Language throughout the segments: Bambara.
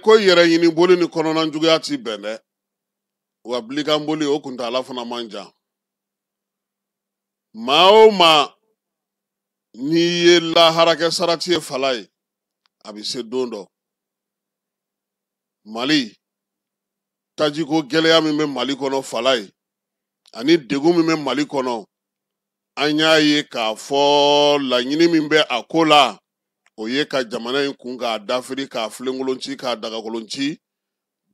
ko yɛrɛ ɲini boli ni kɔnɔna juguya ti bɛn dɛ wa bilikan boli o kuntala fana man jan maa o maa n'i ye lahara kɛ sarati ye fala ye a bɛ se don dɔ Mali tajiko gɛlɛya min bɛ Mali kɔnɔ fala ye ani degun min bɛ Mali kɔnɔ an y'a ye k'a fɔ laɲini min bɛ a ko la o ye ka jamana in kun k'a dafiri k'a filenkolonci k'a dagakolonci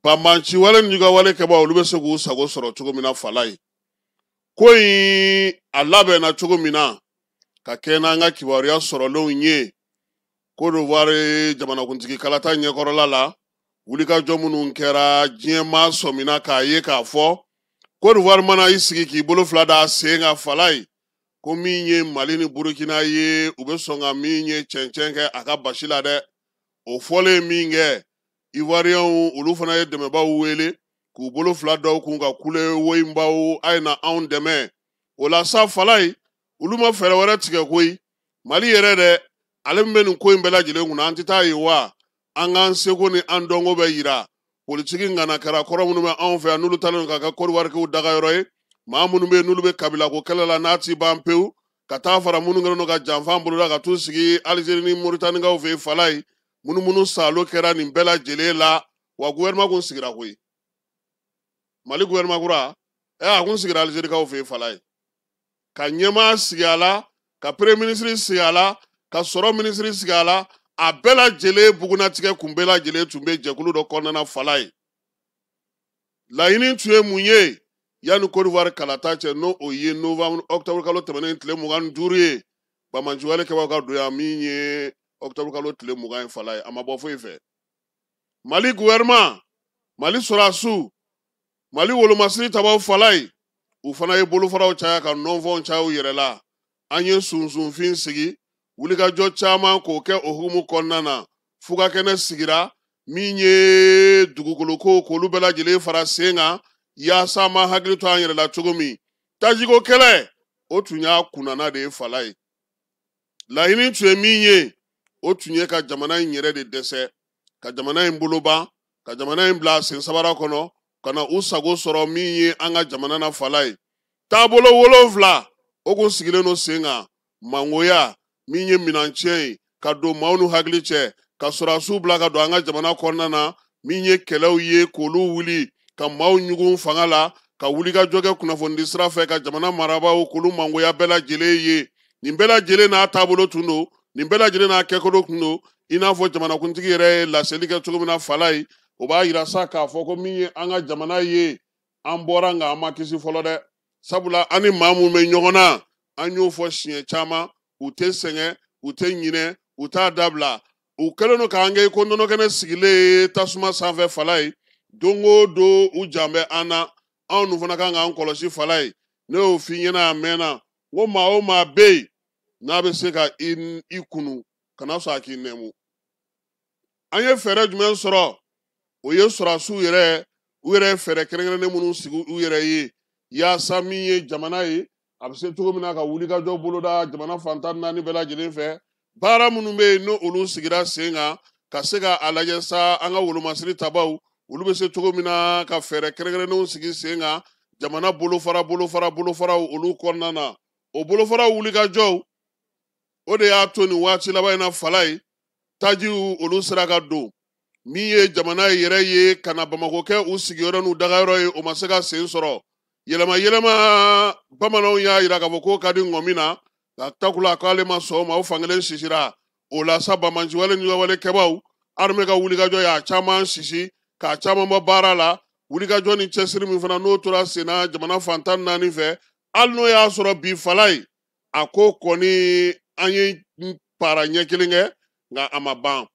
banbanci wale ni juguya wale kɛbaaw olu bɛ se k'u sago sɔrɔ cogo min na fala ye ko in a labɛnna cogo min na ka kɛ n'an ka kibaruya sɔrɔlenw ye Côte d'Ivoire jamanakuntigi kalata ɲɛkɔrɔla la wulikajɔ minnu kɛra diɲɛmaa sɔmina k'a ye k'a fɔ Côte d'Ivoire mana i sigi k'i bolo fila d'a sen ka fala ye ko min ye Mali ni Burukina ye u bɛ sɔn ka min ye cɛncɛn kɛ a ka basi la dɛ o fɔlen min kɛ Ivoiriyɛnw olu fana ye dɛmɛbaw wele k'u bolo fila dɔw kun ka kule woyinbaw a ye na anw dɛmɛ o la sa fala ye olu ma fɛɛrɛ wɛrɛ tigɛ koyi Mali yɛrɛ dɛ ale min bɛ nin ko in bɛɛ lajɛlen kunna an tɛ taa ye wa an k'an seko ni an dɔnko bɛ yira politiki ŋanakara kɔrɔ minnu bɛ anw fɛ yan n'olu talen ka kɛ Côte d'Ivoire dagayɔrɔ ye maa minnu bɛ yen n'olu bɛ kabilako kɛlɛ la n'a ti ban pewu ka taa fara minnu kɛlen don ka janfa boloda ka t'u sigi Alizeri ni Moritanigaw fɛ yen fala ye munumunu salo kɛra nin bɛɛ lajɛlen la wa gouvernement kun sigira koyi Mali gouvernement kura a kun sigira Alizerikaw fɛ yen fala ye ka ɲɛmaa sigi a la ka premier ministre sigi a la ka sɔrɔ ministre sigi a la a bɛɛ lajɛlen bugunatigɛ kun bɛɛ lajɛlen tun bɛ jɛkulu dɔ kɔnɔna fala ye laɲini tun ye mun ye yanni Côte d'Ivoire kalata cɛ n'o o ye novembre octobre kalo tɛmɛnen tile 25 ye banbanci wale kɛbaaw ka don yan min ye octobre kalo tile 20 ye fala ye a ma bɔ foyi fɛ Mali gouvernement Mali sɔrɔdasiw Mali wolomasiri tabaw fala ye u fana ye bolofaraw caya ka nɔnfɔnw caya u yɛrɛ la an ye sunsunfin sigi wulikajɔ caman k'o kɛ o hukumu kɔnɔna na fugakɛnɛ sigira min ye dugukoloko k'olu bɛɛ lajɛlen fara sen kan yaasa ma hakili to an yɛrɛ la cogo min tajiko kɛlɛ o tun y'a kunnana de ye fala ye laɲini tun ye min ye o tun ye ka jamana in yɛrɛ de dɛsɛ ka jamana in boloban ka jamana in bila sen sabara kɔnɔ ka na u sago sɔrɔ min ye an ka jamana na fala ye taabolo 7 o kun sigilen don sen kan mangoya min ye minancɛn ye ka don maaw n'u hakili cɛ ka sɔrɔdasiw bila ka don an ka jamana kɔnɔna na min ye kɛlɛw ye k'olu wuli ka maaw ɲugun fanga la ka wulikajɔ kɛ kunnafonidi sira fɛ ka jamana marabaaw k'olu mangoya bɛɛ lajɛlen ye nin bɛɛ lajɛlen n'a taabolo tun don nin bɛɛ lajɛlen n'a kɛcogo tun don i n'a fɔ jamanakuntigi yɛrɛ ye laseli kɛ cogo min na fala ye o b'a yira sa k'a fɔ ko min ye an ka jamana ye an bɔra nka an ma kisi fɔlɔ dɛ sabula an ni maa mun bɛ ɲɔgɔn na an y'o fɔ siɲɛ caman u tɛ sɛgɛn u tɛ ɲinɛ u t'a dabila u kɛlen don k'an kɛ ko nɔnɔkɛnɛ sigilen tasuma sanfɛ fala ye don o don u jan bɛ an na anw dun fana kan k'an kɔlɔsi fala ye ne y'o f'i ɲɛna a mɛnna ko maa o maa bɛ yen n'a bɛ se ka i kunu kana sɔn a k'i nɛmu an ye fɛɛrɛ jumɛn sɔrɔ o ye sɔrɔdasiw yɛrɛ u yɛrɛ ye fɛɛrɛ kɛrɛnkɛrɛnnen minnu sigi u yɛrɛ ye yaasa min ye jamana ye a bɛ se cogo min na ka wulikajɔ boloda jamana fantan 4 bɛɛ lajɛlen fɛ baara minnu bɛ yen n'olu sigira sen kan ka se ka a lajɛ sa an ka wolomasiri tabaw olu bɛ se cogo min na ka fɛɛrɛ kɛrɛnkɛrɛnnenw sigi sen kan jamana bolofaraw olu kɔnɔna na o bolofaraw wulikajɔw o de y'a to nin waati laban in na fala ye tajiw olu sera ka don min ye jamana yɛrɛ ye ka na Bamako kɛ u sigiyɔrɔ n'u dagayɔrɔ ye o ma se ka sen sɔrɔ yɛlɛma bamananw y'a yira k'a fɔ k'o ka di ŋɔmin na ka takula k'ale ma sɔn o ma o fankelen sisira o la sa banbanci wale ni wale kɛbaaw armée ka wulikajɔ y'a caman sisi k'a caman bɔ baara la wulikajɔ ni cɛsiri min fana n'o tora senna jamana fantan 4 fɛ hali n'o y'a sɔrɔ bi fala ye a ko kɔni an ye para ɲɛ kelen kɛ nka a ma ban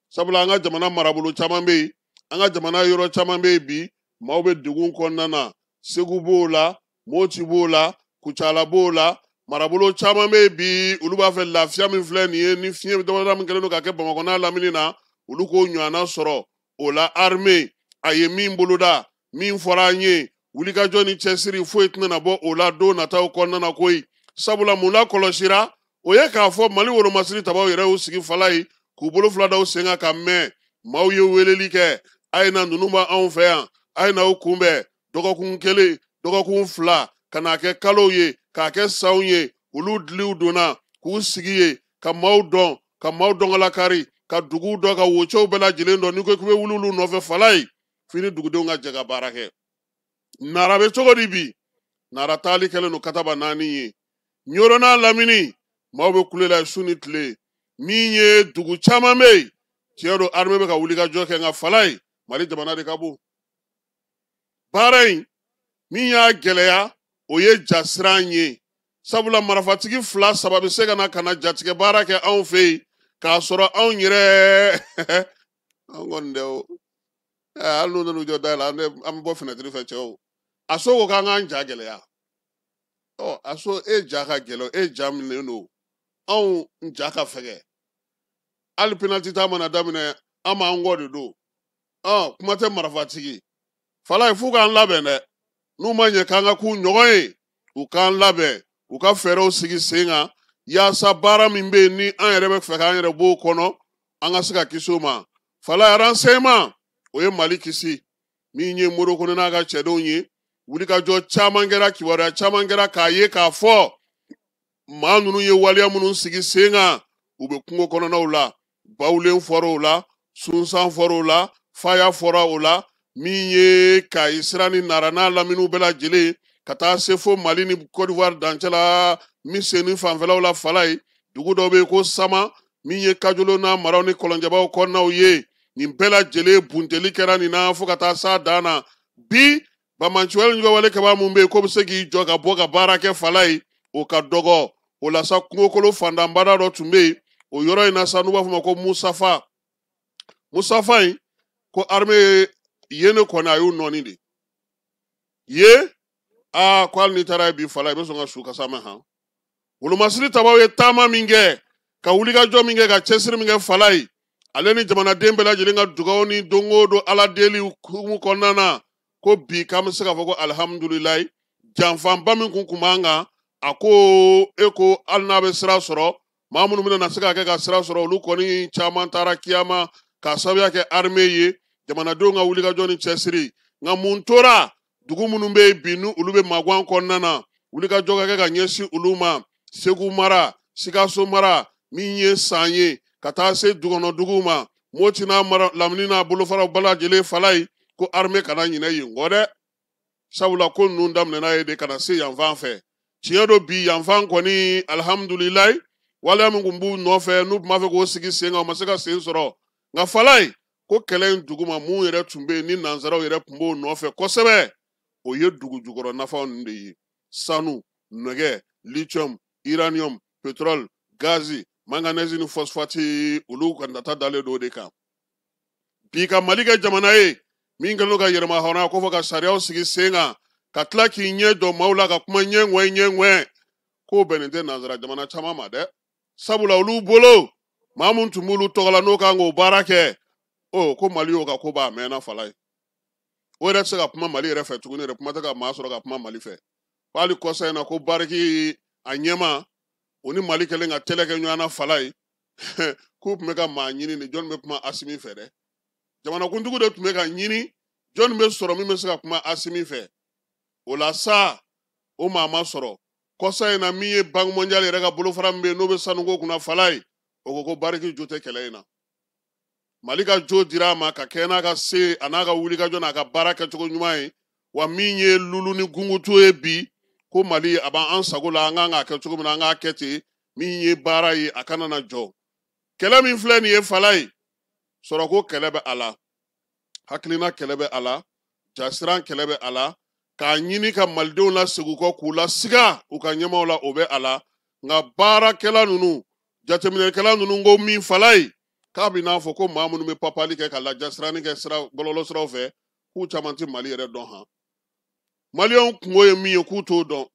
sabula an ka jamana marabolo caman bɛ yen an ka jamana yɔrɔ caman bɛ yen bi maaw bɛ degun kɔnɔna na Segu b'o la Moti b'o la Kucala b'o la marabolo caman bɛ yen bi olu b'a fɛ lafiya min filɛ nin ye ni fiɲɛ dɔwɛrɛ min kɛlen don ka kɛ Bamakɔ n'a lamini na olu k'o ɲɔgɔnna sɔrɔ o la armée a ye min boloda min fɔra an ye wulikajɔ ni cɛsiri foyi tɛna bɔ o la don nataw kɔnɔna na koyi sabula mun la kɔlɔsira o ye k'a fɔ Mali wolomasiri tabaw yɛrɛ y'u sigi fala ye k'u bolo fila da u sen kan ka mɛn maaw ye weleli kɛ a ye na ninnu b'a anw fɛ yan a ye n'aw kunbɛn dɔgɔkun 1 dɔgɔkun 2 ka n'a kɛ kalow ye k'a kɛ sanw ye olu diliw donna k'u sigi ye ka maaw dɔn ka maaw dɔngɔlakari ka duguw dɔn ka wocɛw bɛɛ lajɛlen dɔn n'i ko k'i bɛ wuli olu nɔfɛ falayi f'i ni dugudenw ka jɛ ka baara kɛ nara bɛ cogo di bi nara taali kɛlen don kataba 4 ye ɲoro n'a lamini maaw bɛ kulela su ni tile min ye dugu caman bɛ yen tiɲɛ don armée bɛ ka wulikajɔ kɛ nka falayi mali jamana de ka bon baara in min y'a gɛlɛya o ye jasiran ye sabula marifatigi 2 3 bɛ se ka na jatigɛ baara kɛ anw fɛ yen k'a sɔrɔ anw yɛrɛ an kɔni dɛ o hali n'u nana u jɔ da la an bɛ bɔ fenɛtiri fɛ cɛw a so ko k'an k'an ja gɛlɛya a so e ja ka gɛlɛn e ja minɛlen don anw ja ka fɛgɛ hali penalty ta mana daminɛ an b'an kɔ de don kuma tɛ marifatigi falayi f'u k'an labɛn dɛ n'u ma ɲɛ k'an ka k'u ɲɔgɔn ye u k'an labɛn u ka fɛɛrɛw sigi sen kan yaasa baara min bɛ yen ni an yɛrɛ bɛ fɛ k'an yɛrɛ b'o kɔnɔ an ka se ka kisi o ma falayi renseignement o ye mali kisi min ye Moroko n'a ka cɛdenw ye wulikajɔ caman kɛra kibaruya caman kɛra k'a ye k'a fɔ maa ninnu ye waliya minnu sigi sen kan u bɛ kungo kɔnɔnaw la bawulen fɔra o la sunsan fɔra o la faya fɔra o la min ye Kayi sira ni Nara n'a laminiw bɛɛ lajɛlen ka taa se fo Mali ni Côte d'Ivoire dancɛ la Miseni fanfɛlaw la falayi dugu dɔ bɛ yen ko Sama min ye Kajolo n'a Maraw ni Kɔlɔnjɛbaw kɔnɔnaw ye nin bɛɛ lajɛlen buntɛli kɛra nin na fo ka taa s'a dan na bi bamanciwale ɲɔgɔnwale kaba mun bɛ yen ko bɛ se k'i jɔ ka bɔ ka baara kɛ falayi o ka dɔgɔ o la sa kungokolo fandanbada dɔ tun bɛ yen o yɔrɔ in na sa n'u b'a fɔ ma ko Musafa in ko armée ye ne kɔni a y'u nɔɔni de ye ko hali n'i taara bi falayi i bɛ sɔn ka su kasa mɛn han wolomasiri tabaw ye taama min kɛ ka wulikajɔ min kɛ ka cɛsiri min kɛ falayi ale ni jamanaden bɛɛ lajɛlen ka dugawu ni don o don ala deli hukumu kɔnɔna na ko bi k'an bɛ se k'a fɔ ko alihamudulilayi janfanba min kun b'an kan a ko e ko hali n'a bɛ sira sɔrɔ maa minnu bɛna se ka kɛ ka sira sɔrɔ olu kɔni caman taara kiyama k'a sababuya kɛ armée ye jamanadenw ka wulikajɔ ni cɛsiri nka mun tora dugu minnu bɛ yen bi ni olu bɛ magan kɔnɔna na wulikajɔ ka kɛ ka ɲɛsin olu ma Segu mara Sikaso mara min ye san ye ka taa se dugukɔnɔduguw ma Moti n'a mara Lamini n'a bolofaraw bɛɛ lajɛlen falayi ko armée kana ɲinɛ yen kɔ dɛ sabula ko ninnu daminɛna ye de kana se yanfan fɛ tiɲɛ don bi yanfan kɔni alihamudulilayi waleya min kun b'u nɔfɛ n'u tun b'a fɛ k'o sigi sen kan o ma se ka sen sɔrɔ nka falayi ko kɛlɛ in duguma mun yɛrɛ tun bɛ yen ni nanzaraw yɛrɛ tun b'o nɔfɛ kosɛbɛ o ye dugu jukɔrɔ nafaw ninnu de ye sanu nɛgɛ lithium uranium pétrole gazi manganèse ni phosphate olu ka nata dalen don o de kan bi ka Mali kɛ jamana ye min kɛlen don ka yɛlɛma hɔrɔnya ko fɔ ka sariyaw sigi sen kan ka tila k'i ɲɛ jɔ maaw la ka kuma ɲɛŋwɛ k'o bɛnnen tɛ nanzara jamana caman ma dɛ sabula olu bolo maa mun tun b'olu tɔgɔ la n'o kan k'o baara kɛ ko Mali y'o ka ko b'a mɛnna falayi o yɛrɛ tɛ se ka kuma Mali yɛrɛ fɛ tuguni yɛrɛ kuma tɛ ka maa sɔrɔ ka kuma Mali fɛ hali kɔsa in na ko Bariki a ɲɛma o ni Mali kɛlen ka tɛlɛ kɛ ɲɔgɔn na falayi k'u tun bɛ ka maa ɲini ni jɔn bɛ kuma Asimi fɛ dɛ jamanakuntigi de tun bɛ ka ɲini jɔn bɛ sɔrɔ min bɛ se ka kuma Asimi fɛ o la sa o maa ma sɔrɔ kɔsa in na min ye Banque mondiale yɛrɛ ka bolofara min bɛ yen n'o bɛ sanuko kunna falayi o ko Bariki jo tɛ kɛlɛ in na Mali ka jo dira a ma ka kɛ n'a ka se a n'a ka wulikajɔ n'a ka baara kɛcogo ɲuman ye wa min ye lulu ni gungutu ye bi ko Mali a b'an sago la an kan k'a kɛ cogo min na an k'a kɛ ten min ye baara ye a kana na jɔ kɛlɛ min filɛ nin ye falayi sɔrɔko kɛlɛ bɛ a la hakilina kɛlɛ bɛ a la jasiran kɛlɛ bɛ a la k'a ɲini ka malidenw lasegin u kɔ k'u lasiga u ka ɲɛmaaw la o bɛ a la nka baarakɛla ninnu jateminɛkɛla ninnu ko min falayi k'a bɛ n'a fɔ ko maa minnu bɛ papali kɛ ka lajasirani kɛ bɔlɔlɔ siraw fɛ k'u caman tɛ Mali yɛrɛ dɔn han maliyɛnw kungo ye min ye k'u t'o dɔn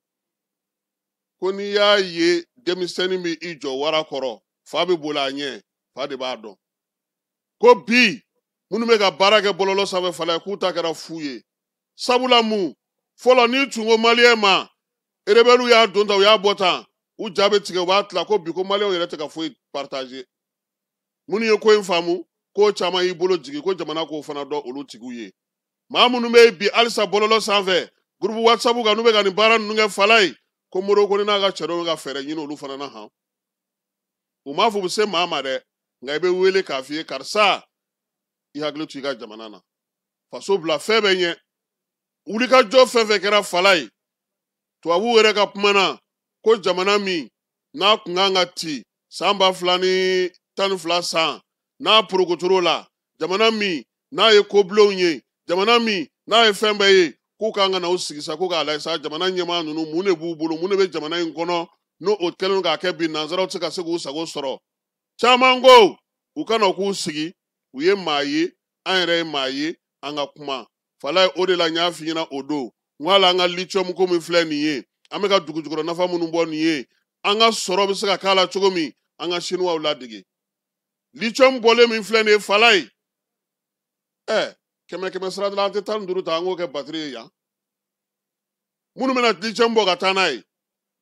ko n'i y'a ye denmisɛnnin bɛ i jɔ wara kɔrɔ fa bɛ boli a ɲɛ fa de b'a dɔn ko bi minnu bɛ ka baara kɛ bɔlɔlɔ sanfɛ falayi k'u ta kɛra fu ye sabula mun fɔlɔ n'i tun ko maliyɛn ma rebelles y'a don tan u y'a bɔ tan u ja bɛ tigɛ u b'a tila ko bi ko maliyɛnw yɛrɛ tɛ ka foyi partager minnu ye ko in faamu ko caman y'i bolo jigi ko jamana k'o fana dɔn olu tigiw ye maa minnu bɛ bi halisa bɔlɔlɔ sanfɛ gurupu whatsapp kan n'u bɛ ka nin baara ninnu kɛ fala ye ko Modibo Kone n'a ka cɛ dɔw bɛ ka fɛɛrɛ ɲini olu fana na han u m'a fɔ u bɛ se maa ma dɛ nka i bɛ wele k'a f'i ye karisa i hakili to i ka jamana na faso bila fɛn bɛɛ ɲɛ wulikajɔ fɛn fɛn kɛra fala ye tubabuw yɛrɛ ka kuma na ko jamana min n'a kun kan ka ci san 2012 san n'a porokotor'o la jamana min n'a ye kobilenw ye jamana min n'a ye fɛn bɛɛ ye k'u kan ka na o sigi sa ko k'a lajɛ sa jamana ɲɛmaa ninnu mun de b'u bolo mun de bɛ jamana in kɔnɔ n'o kɛlen k'a kɛ bi nanzaraw tɛ se ka se k'u sago sɔrɔ caman ko u kana k'u sigi u ye maa ye an yɛrɛ ye maa ye an ka kuma fala ye o de la n y'a f'i ɲɛna o don n ko hali an ka lithium ko min filɛ nin ye an bɛ ka dugujukɔrɔ nafa minnu bɔ nin ye an ka sɔrɔ bɛ se ka k'a la cogo min an ka siniwaw ladege lithium bɔlen min filɛ nin ye fala ye kɛmɛ sara la an tɛ 15 ta an k'o kɛ batiri ye yan minnu bɛna lithium bɔ ka taa n'a ye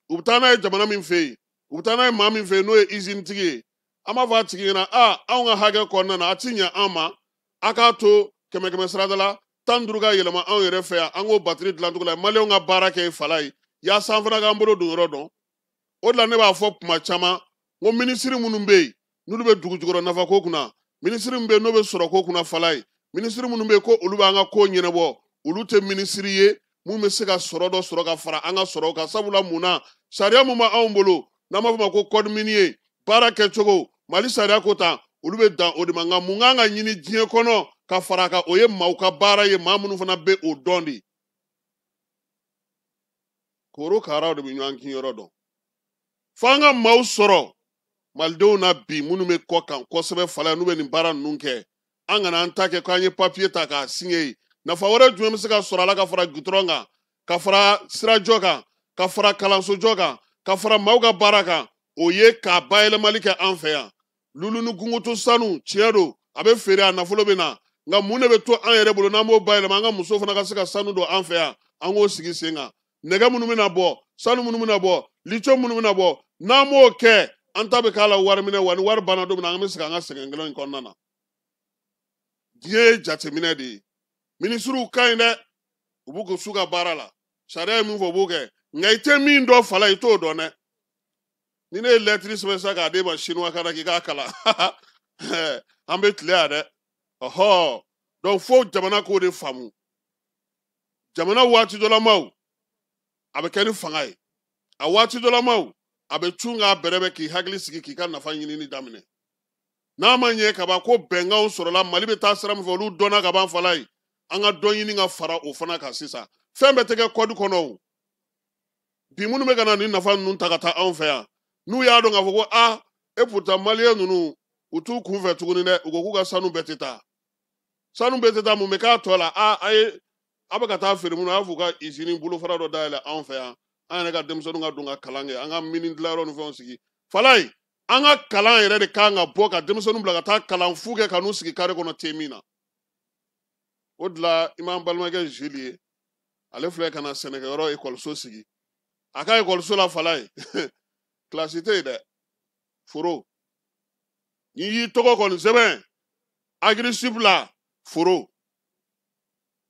u bɛ taa n'a ye jamana min fɛ yen u bɛ taa n'a ye maa min fɛ yen n'o ye usine tigi ye an b'a fɔ a tigi ɲɛna anw ka hakɛ kɔnɔna na a ti ɲɛ an ma a k'a to kɛmɛ sara la 15 ka yɛlɛma anw yɛrɛ fɛ yan an k'o batiri dilancogo la maliyɛnw ka baara kɛ fala ye yaasa an fana k'an bolo don yɔrɔ dɔn o de la ne b'a fɔ kuma caman n ko minisiri minnu bɛ yen n'olu bɛ dugujukɔrɔ nafa ko kunna minisiri min bɛ yen n'o bɛ sɔrɔ ko kunna fala ye minisiri minnu bɛ yen ko olu b'an ka ko ɲɛnabɔ olu tɛ minisiri ye mun bɛ se ka sɔrɔ dɔ sɔrɔ ka fara an ka sɔrɔw kan sabula mun na sariya mun b'anw bolo n'an b'a fɔ ma ko code minier baara kɛcogo mali sariya ko tan olu bɛ dan o de ma nka mun kan ka ɲini diɲɛ kɔnɔ ka fara a kan o ye maaw ka baara ye maa minnu fana bɛ o dɔn de korokaraw de bɛ ɲɔgɔn kin yɔrɔ dɔn fo an ka maaw sɔrɔ malidenw na bi minnu bɛ kɔ kan kosɛbɛ fala n'u bɛ nin baara ninnu kɛ an kana an ta kɛ k'an ye papiye ta k'a signé nafa wɛrɛ jumɛn bɛ se ka sɔrɔ a la ka fara gudɔrɔn kan ka fara sirajɔ kan ka fara kalansojɔ kan ka fara maaw ka baara kan o ye k'a bayɛlɛmali kɛ an fɛ yan lulu ni gungutu sanu tiɲɛ don a bɛ feere a nafolo bɛ na nka mun de bɛ to an yɛrɛ bolo n'an b'o bayɛlɛma an ka musow fana ka se ka sanu don an fɛ yan an k'o sigi sen kan nɛgɛ minnu bɛna bɔ sanu minnu bɛna bɔ lithium minnu bɛna bɔ n'an m'o kɛ an ta bɛ k'a la wari minɛ wa ni wari banna don min na an bɛ se an ka sɛgɛn kelen in kɔnɔna na diɲɛ ye jateminɛ de ye minisiriw ka ɲi dɛ u b'u ko su ka baara la sariya ye min fɔ u b'o kɛ nka i tɛ min dɔn fala i t'o dɔn dɛ ni ne ye lɛtiri sɛbɛn sisan k'a d'e ma siniwa kana k'i k'a kalan an bɛ tile yan dɛ ɔhɔ donc fo jamana k'o de faamu jamana waati dɔlamaw a bɛ kɛ ni fanga ye a waati dɔlamaw a bɛ cun k'a bɛrɛ bɛ k'i hakili sigi k'i ka nafa ɲinini daminɛ n'a ma ɲɛ kaban ko bɛnkanw sɔrɔla mali bɛ taa sira min fɛ olu dɔnna ka ban fala ye an ka dɔn ɲini ka fara o fana kan sisan fɛn bɛɛ tɛ kɛ kɔdi kɔnɔ o bi minnu bɛ ka na nin nafa ninnu ta ka taa anw fɛ yan n'u y'a dɔn k'a fɔ ko e pourtant maliyɛn ninnu u t'u kun fɛ tuguni dɛ u ko k'u ka sanu bɛɛ tɛ taa sanu bɛɛ tɛ taa mun bɛ k'a tɔ la a bɛ ka taa feere minnu a y'a fɔ u ka usine bolofara dɔ dayɛlɛ anw fɛ yan an yɛrɛ ka denmisɛnninw ka don ka kalan kɛ an ka mini dilanyɔrɔ ni fɛnw sigi fala ye an ka kalan yɛrɛ de kan ka bɔ ka denmisɛnninw bila ka taa kalan fu kɛ ka n'u sigi kare kɔnɔ te min na o de la i m'an balimakɛ Zili ye ale filɛ ka na sɛnɛkɛyɔrɔ ekɔliso sigi a ka ekɔliso la fala ye kilasi tɛ yen dɛ foro n'i y'i tɔgɔ kɔni sɛbɛn agirisipu la foro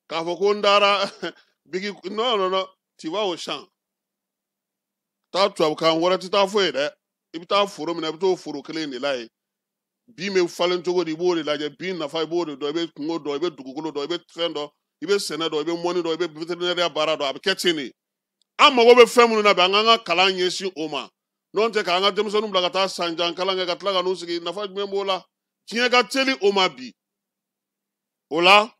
k'a fɔ ko n taara bigi non tu vas au champ taa tubabukan wɛrɛ tɛ taa foyi dɛ i bɛ taa foro minɛ i bɛ t'o foro kelen de la yen bin bɛ falen cogo di i b'o de lajɛ bin nafa i b'o de dɔn i bɛ kungo dɔn i bɛ dugukolo dɔn i bɛ fɛn dɔn i bɛ sɛnɛ dɔn i bɛ mɔni dɔn i bɛ vétérinaire baara dɔn a bɛ kɛ ten de an mago bɛ fɛn minnu na bi an k'an ka kalan ɲɛsin o ma n'o tɛ k'an ka denmisɛnninw bila ka taa sanjan kalan kɛ ka tila ka n'u sigi nafa jumɛn b'o la diɲɛ ka teli o ma bi o la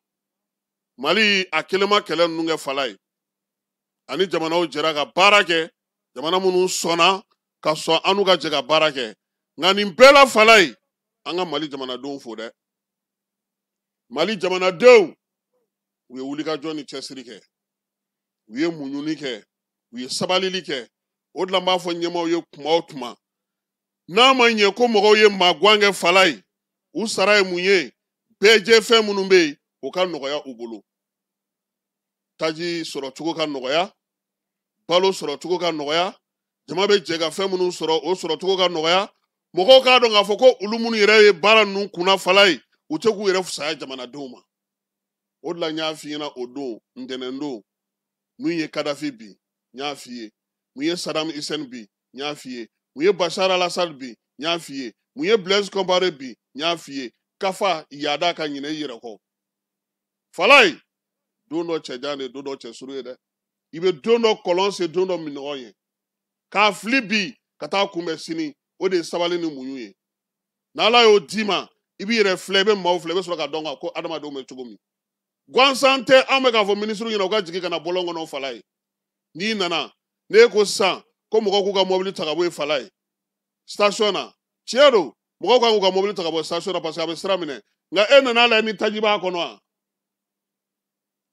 mali a kelen ma kɛlɛ ninnu kɛ fala ye ani jamanaw jɛra ka baara kɛ jamana minnu sɔnna ka sɔn an n'u ka jɛ ka baara kɛ nka nin bɛɛ la fala ye an ka mali jamanadenw fo dɛ mali jamanadenw u ye wulikajɔ ni cɛsiri kɛ u ye muɲuni kɛ u ye sabalili kɛ o de la n b'a fɔ ɲɛmaaw ye tuma o tuma n'a ma ɲɛ ko mɔgɔw ye maagwan kɛ fala ye u sara ye mun ye bɛɛ jɛ fɛn minnu bɛ yen o ka nɔgɔya u bolo taji sɔrɔ cogo ka nɔgɔya balo sɔrɔ cogo ka nɔgɔya jama bɛ jɛ ka fɛn minnu sɔrɔ o sɔrɔ cogo ka nɔgɔya mɔgɔw k'a dɔn k'a fɔ ko olu minnu yɛrɛ ye baara ninnu kunna fala ye u tɛ k'u yɛrɛ fisaya jamanadenw ma o de la n y'a f'i ɲɛna o don ntɛnɛndon mun ye Kadafi bi n y'a f'i ye mun ye Saddam Hussein bi n y'a f'i ye mun ye Bashar al-Assad bi n y'a f'i ye mun ye Blaise Compaoré bi n y'a f'i ye kafa yaada ka ɲinɛ i yɛrɛ kɔ Falaye don dɔ cɛjan de don dɔ cɛsuru ye dɛ i bɛ don dɔ kɔlɔn sen don dɔ minɔgɔ ye k'a fili bi ka taa kunbɛn sini o de ye sabali ni muɲu ye n'Ala y'o d'i ma i b'i yɛrɛ filɛ i bɛ maaw filɛ i bɛ sɔrɔ ka dɔn ko adamadenw bɛ cogo min gansan tɛ an bɛ k'a fɔ minisiriw ɲɛna u ka jigin ka na bɔlɔn kɔnɔ Falaye n'i nana ne ko sisan ko mɔgɔw k'u ka mobili ta ka bɔ yen Falaye station na tiɲɛ don mɔgɔw kan k'u ka mobili ta ka bɔ station na parce que a bɛ sira minɛ nka e nana lajɛ ni taji b'a kɔnɔ wa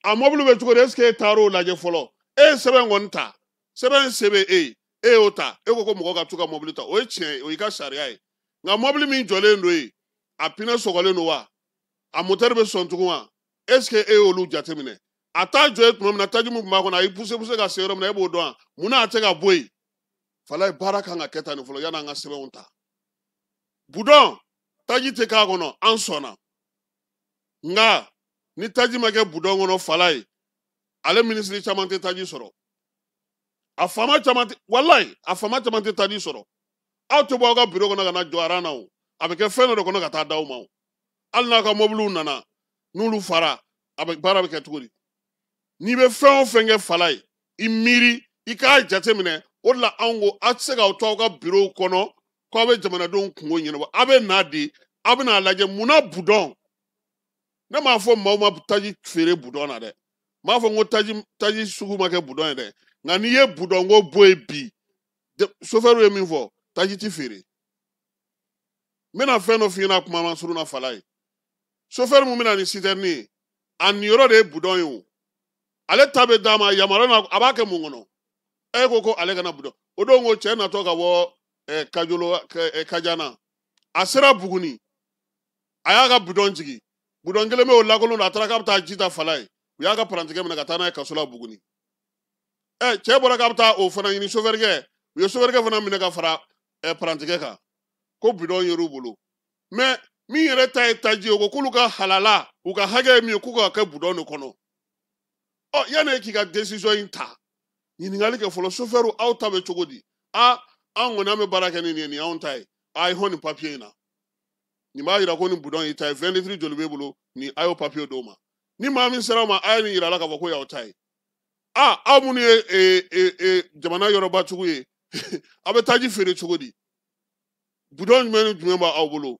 a mobili bɛ cogo di est ce que e taar'o lajɛ fɔlɔ e ye sɛbɛn kɔni ta sɛbɛn se bɛ e y'o ta e ko mɔgɔw ka t'u ka mobili ta o ye tiɲɛ ye o y'i ka sariya ye nka mobili min jɔlen don yen a pinɛ sɔgɔlen don wa a moteur bɛ sɔn tugun wa est ce que e y'olu jateminɛ a t'a jɔ ye tuma min na taji min tun b'a kɔnɔ a y'i poussé ka se yɔrɔ min na e b'o dɔn wa munna a tɛ ka bɔ yen Falaye baara kan ka kɛ tan nin fɔlɔ yanni an ka sɛbɛnw ta budɔn taji tɛ k'a kɔnɔ an sɔnna nka ni taji ma kɛ budɔn kɔnɔ Falaye ale minisiri caman tɛ taji sɔrɔ a faama caman tɛ walayi a faama caman tɛ taji sɔrɔ aw tɛ bɔ aw ka bureau kɔnɔ ka na jɔ aran na o a bɛ kɛ fɛn dɔ de kɔnɔ ka taa d'aw ma o hali n'a ka mobiliw nana n'olu fara a bɛ baara bɛ kɛ cogo di n'i bɛ fɛn o fɛn kɛ Falaye i miiri i k'a jateminɛ o de la anw ko aw tɛ se k'aw to aw ka bureau kɔnɔ k'aw bɛ jamanadenw kungo ɲɛnabɔ aw bɛ na de aw bɛ n'a lajɛ munna budɔn ne m'a fɔ maaw ma taji feere budɔn na dɛ n m'a fɔ n ko taji sugu ma kɛ budɔn ye dɛ nka n'i ye budɔn ko bɔ yen bi chauffeur ye min fɔ taji ti feere n bɛna fɛn dɔ f'i ɲɛna kuma ma surun na Falaye chauffeur mun bɛna ni citerne ye a niyɔrɔ de ye budɔn ye o ale ta bɛ d'a ma yamaruya na a b'a kɛ mun kɔnɔ e ko ale kana budɔn o don ko cɛ natɔ ka bɔ Kajana a sera Buguni a y'a ka budɔn jigin budɔn kelen bɛ o lakolon na a taara k'a bɛ taa ji ta Falaye u y'a ka parantikɛ minɛ ka taa n'a ye kaso la Buguni cɛ bɔra k'a bɛ taa o fana ɲini chauffeur u ye chauffeur fana minɛ ka fara parantikɛ kan ko budɔn yer'u bolo mais min yɛrɛ ta ye taji ye o ko k'olu ka halala u ka hakɛ ye min ye k'u ka kɛ budɔn de kɔnɔ yanni e k'i ka décision in ta ɲininkali kɛ fɔlɔ chauffeur aw ta bɛ cogo di an kɔni an bɛ baara kɛ ni nin ye nin y'anw ta ye a ye hɔn nin papier in na nin b'a jira ko nin budɔn y'i ta ye 20 litres joli b'e bolo nin a y'o papier d'o ma ni maa min sera o ma a ye nin yira a la k'a fɔ ko y'aw ta ye aw minnu ye jamana yɔrɔbatigiw ye a bɛ taji feere cogo di budɔn jumɛn ni jumɛn b'aw bolo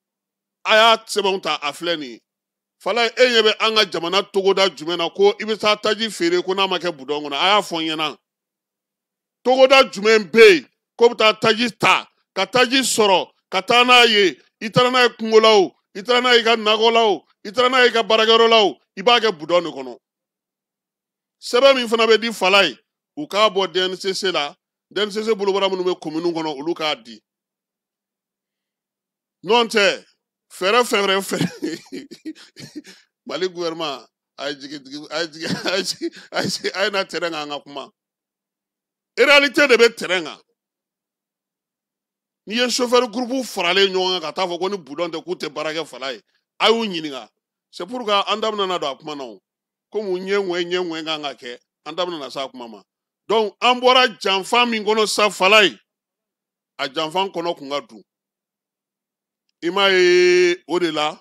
a y'a sɛbɛnw ta a filɛ nin ye Falaye e ɲɛ bɛ an ka jamana togoda jumɛn na ko i bɛ taa taji feere ko n'a ma kɛ budɔn kɔnɔ a y'a fɔ n ɲɛna togoda jumɛn bɛ yen ko bɛ taa taji ta ka taji sɔrɔ ka taa n'a ye i taara n'a ye kungo la o i taara n'a ye i ka nakɔ la o i taara n'a ye i ka baarakɛyɔrɔ la o i b'a kɛ budɔn de kɔnɔ sɛbɛn min fana bɛ di Falaye u k'a bɔ DNCC la DNCC bolobara minnu bɛ commune kɔnɔ olu k'a di n'o tɛ fɛɛrɛ fɛn wɛrɛ fɛɛrɛ Mali gouvernement a ye na terrain kan an ka kuma réalité de bɛ terrain kan n'i ye chauffeur groupe faralen ɲɔgɔn kan ka taa fɔ ko ni budɔn tɛ k'u tɛ baara kɛ Falaye a y'u ɲininka c'est pour que an da bɛna don a kuma na o komi ɲɛ kan ka kɛ an da bɛna s'a kuma ma donc an bɔra janfa min kɔnɔ sa Falaye a janfa kɔnɔ kun ka dun i m'a ye o de la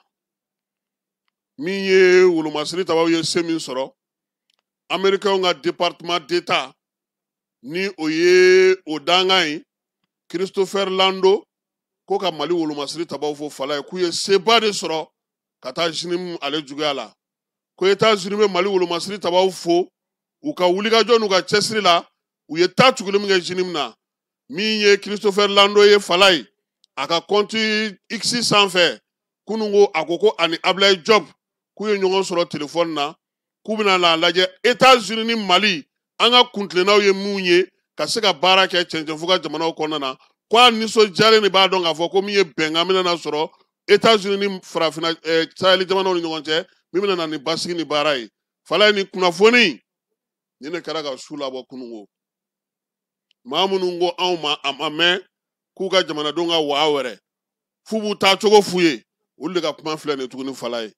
min ye wolomasiri tabaw ye se min sɔrɔ Américains ka département d'état ni o ye o dangan ye Christopher Lando ko ka Mali wolomasiri tabaw fɔ Falaye k'u ye seba de sɔrɔ ka taa jinim ale juguya la ko États-Unis bɛ Mali wolomasiri tabaw fo u ka wulikajɔ n'u ka cɛsiri la u ye taa tuguli min kɛ jinim na min ye Christopher Lando ye Falaye a ka compte X sanfɛ kunun ko a ko ani Ablaye Job k'u ye ɲɔgɔn sɔrɔ téléphone na k'u bɛna n'a lajɛ États-Unis ni Mali an ka kuntilennaw ye mun ye ka se ka baara kɛ cɛncɛnfo ka jamanaw kɔnɔna na ko a nisɔndiyalen de b'a dɔn k'a fɔ ko min ye bɛnkan bɛna sɔrɔ États-Unis ni farafinna Sahel jamanaw ni ɲɔgɔn cɛ min bɛna na ni basigi ni baara ye Falaye ni kunnafoni ni ne kɛra ka su labɔ kunun ko maa minnu ko anw ma a ma mɛn k'u ka jamanadenw ka waa wɛrɛ f'u b'u taa cogo f'u ye olu ka kuma filɛ nin tuguni fala ye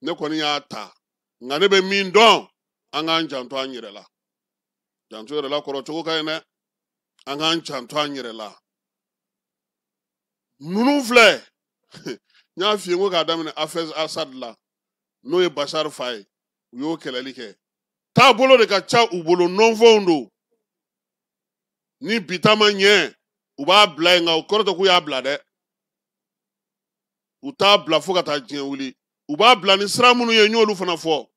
ne kɔni y'a ta nka ne bɛ min dɔn an k'an janto an yɛrɛ la janto yɛrɛ la kɔrɔ cogo ka ɲi dɛ an k'an janto an yɛrɛ la ninnu filɛ n y'a f'i ye ko k'a daminɛ Hafez Asad la n'o ye Bashar fa ye u y'o kɛlɛli kɛ taabolo de ka ca u bolo nɔnfɛnw don ni bi ta ma ɲɛ u b'a bila yen nka o kɔrɔ tɛ k'u y'a bila dɛ u t'a bila fo ka taa diɲɛ wuli u b'a bila ni sira minnu ye n y'olu fana fɔ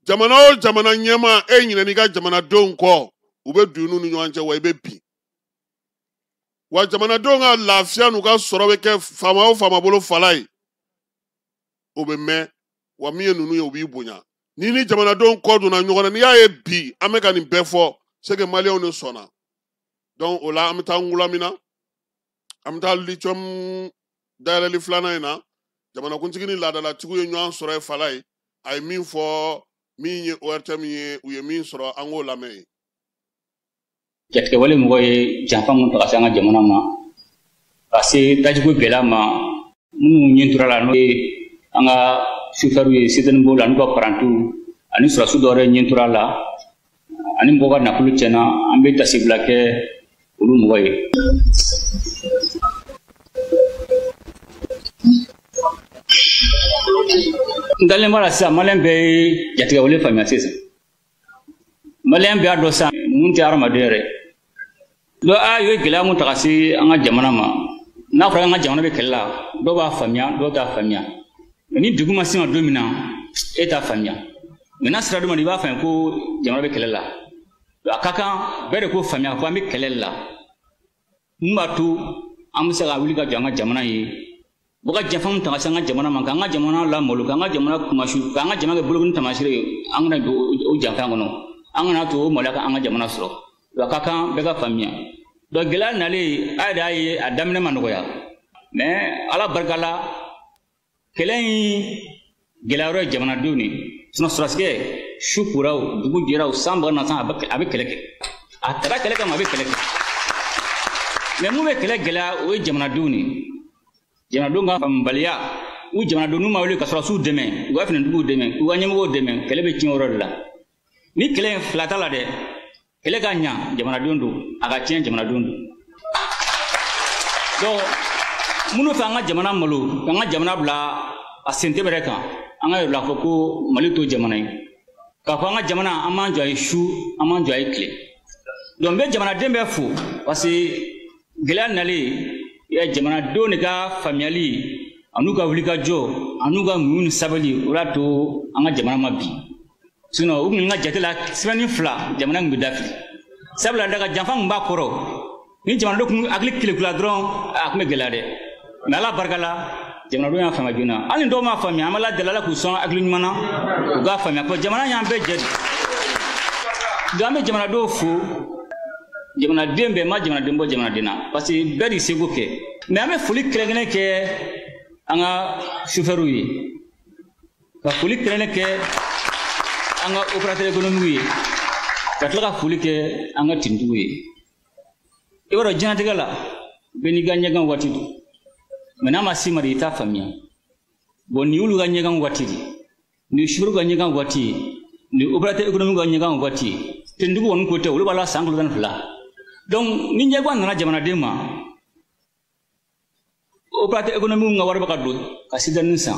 jamana o jamana ɲɛma e ɲinɛn'i ka jamanadenw kɔ u bɛ don n'u ni ɲɔgɔn cɛ wa i bɛ bin wa jamanadenw ka lafiya n'u ka sɔrɔ bɛ kɛ faama o faama bolo fala ye o bɛ mɛn wa min ye ninnu ye u b'i bonya ni ni jamanadenw kɔ donna ɲɔgɔn na n'i y'a ye bi an bɛ ka nin bɛɛ fɔ c'est que maliyɛnw de sɔnna donc o la an bɛ taa Ngula min na an bɛ taa lithium dayɛlɛli filanan in na jamanakuntigi ni laadalatigiw ye ɲɔgɔn sɔrɔ ye fala ye a ye min fɔ min ye ORTM ye u ye min sɔrɔ an k'o lamɛn ye. Jatigɛ wale mɔgɔ ye janfa mun ta ka se an ka jamana ma ka se dajiko gɛlɛya ma minnu ɲɛtura la n'o ye an ka sufɛriw ye CTNBO la n'u ka parantiw ani sɔrɔdasiw dɔw yɛrɛ ɲɛtura la ani mɔgɔw ka nafolo tiɲɛna an bɛ dasibila kɛ olu mɔgɔ ye. N dalen b'a la sisan maliyɛn bɛɛ ye jatigɛ wale faamuya sisan maliyɛn bɛɛ y'a dɔn sisan mun tɛ hadamaden yɛrɛ dɔ a ye gɛlɛya mun ta ka se an ka jamana ma n'a fɔra an ka jamana bɛ kɛlɛ la dɔw b'a faamuya dɔw t'a faamuya ni dugu ma se ma don min na e t'a faamuya mɛ n'a sera don ma i b'a faamuya ko jamana bɛ kɛlɛ la a ka kan bɛɛ de k'o faamuya ko an bɛ kɛlɛ la mun b'a to an bɛ se ka wuli ka jɔ an ka jamana ye u ka janfa mun ta ka se an ka jamana ma k'an ka jamana lamalo k'an ka jamana kumasi k'an ka jamana kɛ bolokoli tamasire ye an kana don o janfa kɔnɔ an kana to o maloya ka an ka jamana sɔrɔ a ka kan bɛɛ ka faamuya donc gɛlɛya nalen a yɛrɛ y'a ye a daminɛ ma nɔgɔya mais ala barika la kɛlɛ in gɛlɛya yɔrɔ ye jamanadenw de sɔrɔsikɛ su kora o dugu jɛra o san baga na san a bɛ kɛlɛ kɛ a taara kɛlɛ kama a bɛ kɛlɛ kɛ mais mun bɛ kɛlɛ gɛlɛya o ye jamanadenw de jamanadenw ka faamubaliya u jamanadenw n'u ma wuli ka sɔrɔdasiw dɛmɛ u ka finitigiw dɛmɛ u ka ɲɛmɔgɔw dɛmɛ kɛlɛ bɛ tiɲɛ yɔrɔ de la ni kɛlɛ in fila t'a la dɛ kɛlɛ ka ɲa jamanadenw don a ka tiɲɛ jamanadenw don donc minnu fɛ an ka jamana malo k'an ka jamana bila a sen tɛ bɛrɛ kan an ka yir'u la ko mali to jamana ye k'a fɔ an ka jamana an m'an jɔ a ye su an m'an jɔ a ye tile donc n bɛ jamanaden bɛɛ fo parce que gɛlɛya nalen jamanadenw de ka faamuyali an'u ka wulikajɔ an'u ka muɲu ni sabali o y'a to an ka jamana ma bi sinon u kun ka jate la semaine 2 jamana kun bɛ dafiri sabula daga janfa kun b'a kɔrɔ ni jamanadenw kun hakili kelekula dɔrɔn a kun bɛ gɛlɛya dɛ mais ala barika la jamanadenw y'a faamuya joona hali dɔw m'a faamuya an bɛ ladala la k'u sɔn hakili ɲuman na u k'a faamuya ko jamana y'an bɛɛ jɛ de donc an bɛ jamanadenw fo jamanaden bɛɛ ma jamanaden bɔ jamanaden na parce que bɛɛ de seko kɛ mais an bɛ foli kɛrɛnkɛrɛn kɛ an ka chauffeurs ye ka foli kɛrɛnkɛrɛn kɛ an ka opérateurs économiques ye ka tila ka foli kɛ an ka tintigiw ye i b'a dɔn diɲɛlatigɛ la bɛɛ n'i ka ɲɛgan waati don mais n'a ma s'i ma de i t'a faamuya bon nin y'olu ka ɲɛgan waati de nin ye chauffeurs ka ɲɛgan waati ye nin opérateurs économiques ka ɲɛgan waati ye tintigiw kɔni ko tɛ olu b'a la san 12 donc ni ɲɛgan nana jamanaden ma opérateur économique ka wari bɛ ka don ka citerne san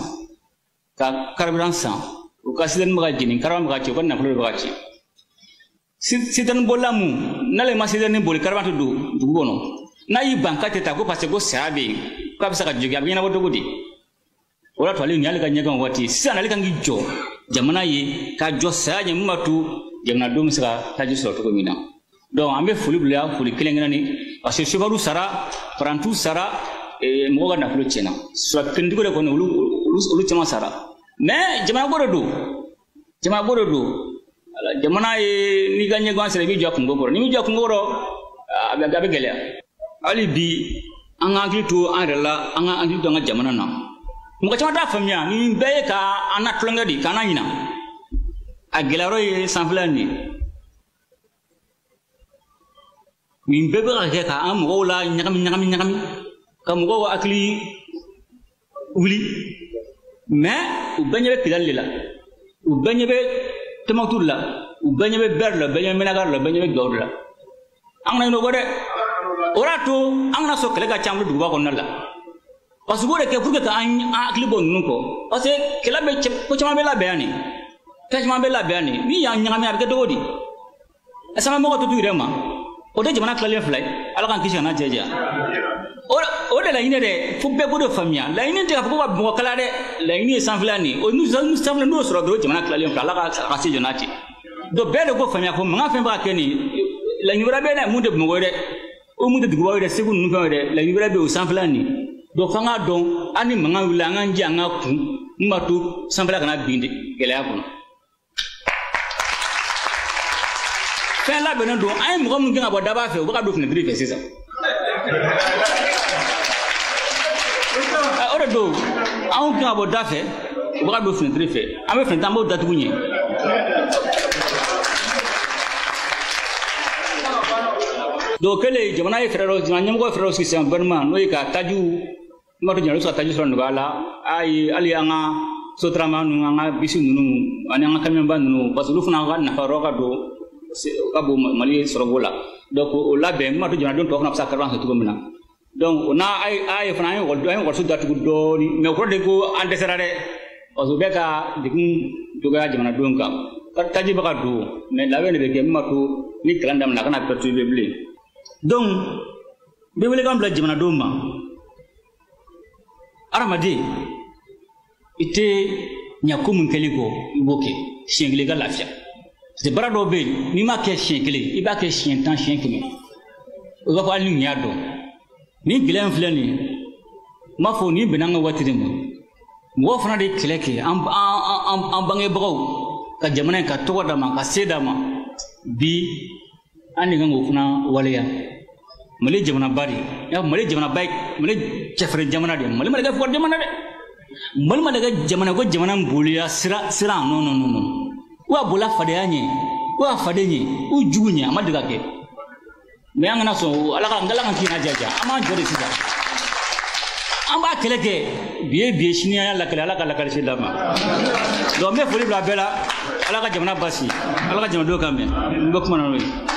ka carburant san u ka citerne bɛ ka jeni carburant bɛ ka ci u ka nafolo bɛ ka ci citerne bolila mun n'ale ma citerne boli carburant tɛ don dugu kɔnɔ n'a y'i ban k'a tɛ taa ko parce que ko saya bɛ yen k'a bɛ se ka jogin a bɛ ɲɛnabɔ cogo di o y'a to ale nin y'ale ka ɲɛgan waati sisan ale kan k'i jɔ jamana ye k'a jɔ saya ɲɛ min b'a to jamanadenw bɛ se ka taji sɔrɔ cogo min na donc an bɛ foli bila foli kelen-kelen ni parce que chauffeurs sara parantiw sara mɔgɔw ka nafolo tiɲɛna tintigiw de kɔni olu caman sara mais jamana ko de don jamana ye n'i ka ɲɛgan sera i b'i jɔ kungo kɔrɔ n'i m'i jɔ kungo kɔrɔ a bɛ gɛlɛya hali bi an ka hakili to an yɛrɛ la an ka hakili to an ka jamana na mɔgɔ caman t'a faamuya nin bɛɛ ye k'an na tulonkɛ de k'an na ɲina a gɛlɛyɔrɔ ye sanfɛla nin ye nin bɛɛ bɛ ka kɛ k'an mɔgɔw la ɲagami ka mɔgɔw hakili wuli mais u bɛɛ ɲɛ bɛ kilali de la u bɛɛ ɲɛ bɛ Tombouctou la u bɛɛ ɲɛ bɛ Berre la u bɛɛ ɲɛ bɛ Ménakar la u bɛɛ ɲɛ bɛ Gao la an kana ɲinɛ o kɔ dɛ o y'a to an kana sɔn kɛlɛ ka ca an bolo duguba kɔnɔna la parce que o de kɛ pour que k'an hakili bɔ ninnu kɔ parce que kɛlɛ bɛ ko caman bɛ labɛn yan nin fɛn caman bɛ labɛn yan nin min y'an ɲagami a bɛ kɛ cogo di est-ce que an bɛ mɔgɔ to t'u yɛrɛ ma o tɛ jamana tilalen fila ye ala k'an kisi ka na cɛ jan o de laɲini dɛ fo bɛɛ k'o de faamuya laɲini tɛ k'a fɔ ko ka Bamakɔ kala dɛ laɲini ye sanfɛla nin o sanfɛla n'o sɔrɔ dɔrɔn jamana tilalen fila ala ka se jɔna cɛ donc bɛɛ de k'o faamuya ko mankan fɛn bɛ ka kɛ nin laɲini wɛrɛ bɛ dɛ mun tɛ Bamakɔ ye dɛ o mun tɛ dugubaw ye dɛ Segu ninnu fɛnw ye dɛ laɲini wɛrɛ bɛ o sanfɛla nin donc f'an k'a dɔn an ni mankan wulila an k'an jɛ an ka kun mun b'a to sanfɛla kana bin gɛlɛya kɔnɔ fɛn labɛnnen don an ye mɔgɔ minnu gɛn ka bɔ daba fɛ u bɛ ka don fenêtre fɛ sisan o de don anw gɛn ka bɔ da fɛ u bɛ ka don fenêtre fɛ an bɛ fenêtre an b'o datugu ɲɛ donc kɛlen jamana ye fɛɛrɛ dɔ jamana ɲɛmɔgɔ ye fɛɛrɛ dɔ sigi sisan gouvernement n'o ye ka tajiw n b'a to jamana bɛ se ka taji sɔrɔ nɔgɔya la hali an ka sotarama ninnu an ka bisi ninnu ani an ka kamiyɔnba ninnu parce que olu fana ka nafa yɔrɔ ka don ka bon Mali sɔrɔko la donc o labɛn n b'a to jamanadenw tɔw fana bɛ se ka carburant sɔrɔ cogo min na donc o n'a a ye fana an ye ekɔliso datugu dɔɔni mais o kɔrɔ de ko an dɛsɛra dɛ parce que u bɛ ka degun dɔgɔya jamanadenw kan taji bɛ ka don mais labɛn de bɛ kɛ min b'a to ni kalan daminɛ a kana perturber bilen donc n bɛ welekan bila jamanadenw ma adamaden i tɛ ɲɛ ko min kɛli kɔ i b'o kɛ siɲɛ kelen i ka lafiya parce que baara dɔw bɛ yen n'i m'a kɛ siɲɛ kelen i b'a kɛ siɲɛ 10 siɲɛ 100 o b'a fɔ hali ni y'a dɔn ni gɛlɛya in filɛ nin ye n b'a fɔ ni bɛnna an ka waati de ma mɔgɔw fana de ye kɛlɛ kɛ an bangebagaw ka jamana in ka tɔgɔ d'a ma ka se d'a ma bi an de kan k'o fana waleya Mali jamanaba de Mali jamanaba ye Mali cɛfarin jamana de Mali ma de kɛ fugari jamana dɛ Mali ma de kɛ jamana ko jamana boliya sira non ou a bolila fadenya ɲɛ ou a faden ɲɛ ou jugu ɲɛ a ma deli ka kɛ mais an kana sɔn ala ka k'i na jaja an b'an jɔ de sisan an b'a kɛlɛ kɛ bi ye sini an y'a lakale ala ka lakalisi d'a ma donc n bɛ foli bila bɛɛ la ala ka jamana basi ala ka jamanadenw kan mɛn n bɛ kuma na n'o ye